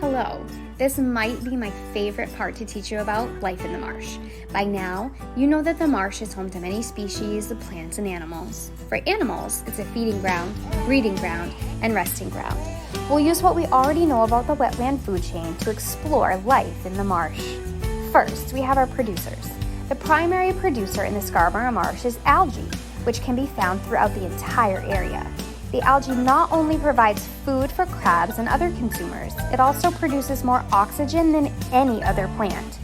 Hello. This might be my favorite part to teach you about life in the marsh. By now, you know that the marsh is home to many species of plants and animals. For animals, it's a feeding ground, breeding ground, and resting ground. We'll use what we already know about the wetland food chain to explore life in the marsh. First, we have our producers. The primary producer in the Scarborough Marsh is algae, which can be found throughout the entire area. The algae not only provides food for crabs and other consumers, it also produces more oxygen than any other plant.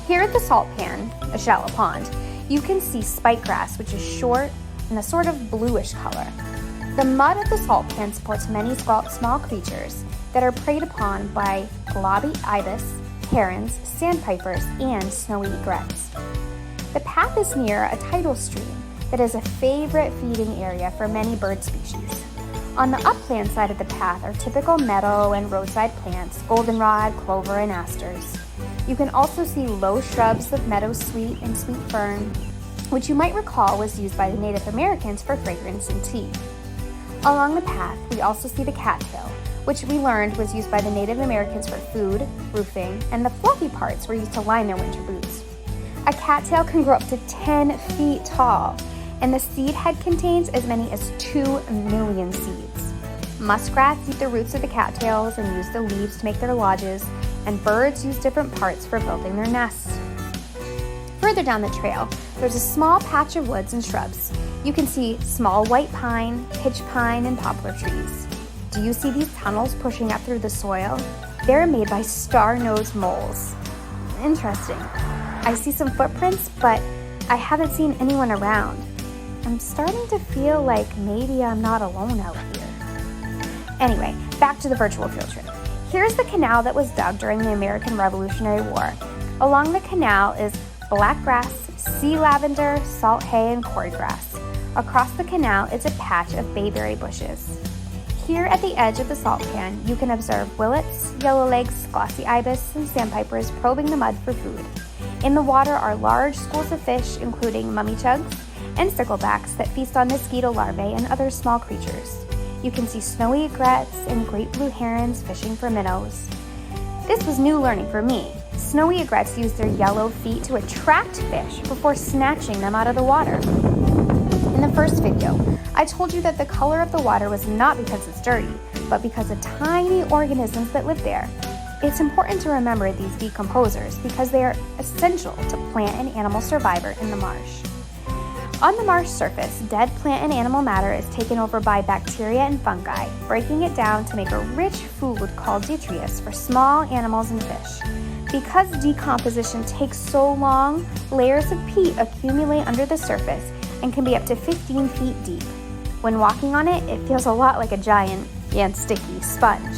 Here at the salt pan, a shallow pond, you can see spikegrass, which is short and a sort of bluish color. The mud of the salt pan supports many small creatures that are preyed upon by globy ibis, herons, sandpipers, and snowy egrets. The path is near a tidal stream that is a favorite feeding area for many bird species. On the upland side of the path are typical meadow and roadside plants, goldenrod, clover, and asters. You can also see low shrubs of meadow sweet and sweet fern, which you might recall was used by the Native Americans for fragrance and tea. Along the path, we also see the cattail, which we learned was used by the Native Americans for food, roofing, and the fluffy parts were used to line their winter boots. A cattail can grow up to 10 feet tall, and the seed head contains as many as 2 million seeds. Muskrats eat the roots of the cattails and use the leaves to make their lodges, and birds use different parts for building their nests. Further down the trail, there's a small patch of woods and shrubs. You can see small white pine, pitch pine, and poplar trees. Do you see these tunnels pushing up through the soil? They're made by star-nosed moles. Interesting. I see some footprints, but I haven't seen anyone around. I'm starting to feel like maybe I'm not alone out here. Anyway, back to the virtual field trip. Here's the canal that was dug during the American Revolutionary War. Along the canal is blackgrass, sea lavender, salt hay, and cordgrass. Across the canal is a patch of bayberry bushes. Here at the edge of the salt pan, you can observe willets, yellowlegs, glossy ibis, and sandpipers probing the mud for food. In the water are large schools of fish, including mummychugs and sticklebacks that feast on mosquito larvae and other small creatures. You can see snowy egrets and great blue herons fishing for minnows. This was new learning for me. Snowy egrets use their yellow feet to attract fish before snatching them out of the water. In the first video, I told you that the color of the water was not because it's dirty, but because of tiny organisms that live there. It's important to remember these decomposers because they are essential to plant and animal survival in the marsh. On the marsh surface, dead plant and animal matter is taken over by bacteria and fungi, breaking it down to make a rich food called detritus for small animals and fish. Because decomposition takes so long, layers of peat accumulate under the surface and can be up to 15 feet deep. When walking on it, it feels a lot like a giant and sticky sponge.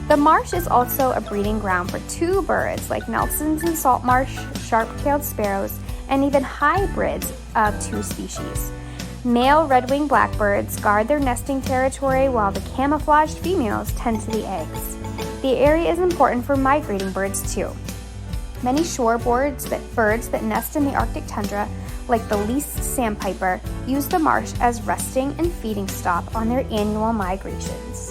The marsh is also a breeding ground for 2 birds like Nelson's and salt marsh, sharp-tailed sparrows, and even hybrids of 2 species. Male red-winged blackbirds guard their nesting territory while the camouflaged females tend to the eggs. The area is important for migrating birds too. Many shorebirds that nest in the Arctic tundra, like the least sandpiper, use the marsh as resting and feeding stop on their annual migrations.